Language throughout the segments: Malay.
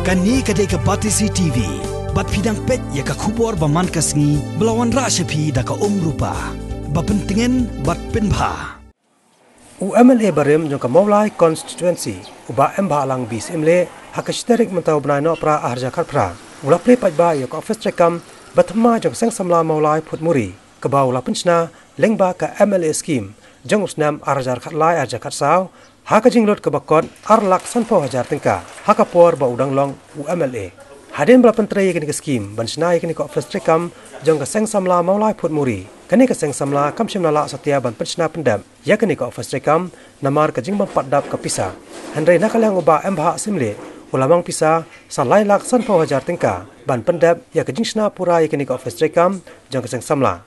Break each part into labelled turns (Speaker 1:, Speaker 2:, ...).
Speaker 1: Kani kadai ke Patisi TV. Bat pidang pet ya ka kubor baman kasngi belawan rasyapi da ka rupa. Bapentingan bat Embhah.
Speaker 2: Syiemlieh barim jong ka Mawlai constituency uba Embhah lang bi Syiemlieh hakashtarik mentau benai no pra aharja kharpra. Ula play pajba ya ka Ophis Treikam batma jong Seng Samla Mawlai Phudmuri ke bau la penchna lengba ka MLA scheme jong usnam aharja khatlai aharja khatsau haka jinglot ke bakon arlak sanfo hajar tingka haka por ba udang long Syiemlieh. Hadin bela penteri kini ke scheme banchna kini ka Ophis Treikam jong ka Seng Samla Mawlai Phudmuri. Kini ke Seng Samla kam Syiemlieh setia ban penchna pendam ya kini ka Ophis Treikam namar ke jing bampat dap ke pisa. Hendrai nakalang uba Embhah Syiemlieh ulamang pisa salai lak sanfo hajar tingka ban pendam ya ke jing sna pura ya kini ka Ophis Treikam jong ka Seng Samla.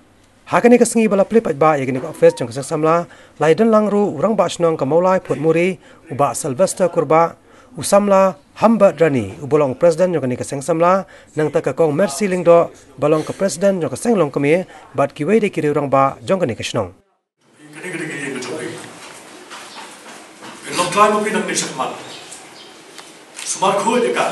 Speaker 2: Hakani ke sengi bala plip ajba ya kini ka Ophis jong ka Seng Samla lai dan langru urang ba snong ka Mawlai Phudmuri uba Sylvester kurba Samla hamba drani ubolong presiden jong ka Seng Samla nang ta ka kong Mercy Lingdo balong ka presiden jong ka Seng long kami bat kiwei de kiri urang ba jong ka snong.
Speaker 3: Long time mo pinang nisakmat. Sumarko ka.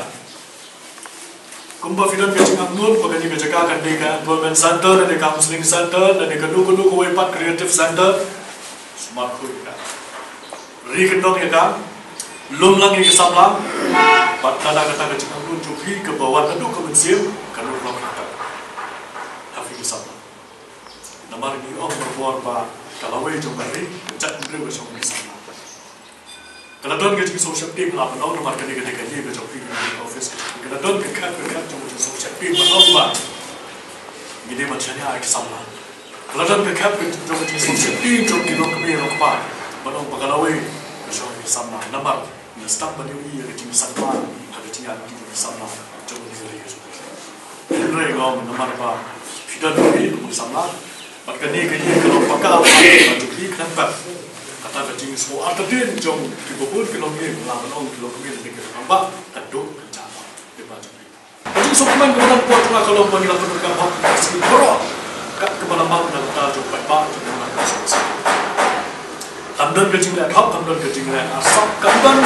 Speaker 3: Kumba finan ka jingang nun pag ka jaga kan ka employment center, ka counseling center, ka nuku-nuku wepat creative center. Sumarko ka. Rikendong ka. Lum lang ka Samla. Pat tada kata ka jingang nun jupi ke bawah nadu ka mensim kan urang kata. Hafi ka Samla. Namar ni om berbuat ba kalawai jong bari cak ndre ba jong Samla. Kalau don kita social team lah, penolong nomor kali kita kaji ke joki di office. Kalau don kita jom social team penolong bah, ini macamnya ada Samla. Kalau don kita jom social team jom kita kami rokpa, penolong pegawai joki Samla. Nomor staff berdiri ada tim Samla, ada tim yang di Samla jom diri joki. Ini ngom nomor bah, kita diri nomor Samla. Maka ni kalau pakal joki kenapa? Kata kecing semua ada din jom dibobol kilomir lawan orang kilomir dengan tambah kaduk kencama di baju ini. Kecing sokongan kemudian buat tengah kalau mengilang pendekat hak segi berok kat kemana mana dan kita jom baik jom nak kasih. Tamdan kecing lihat hak tamdan kecing lihat asap kamdan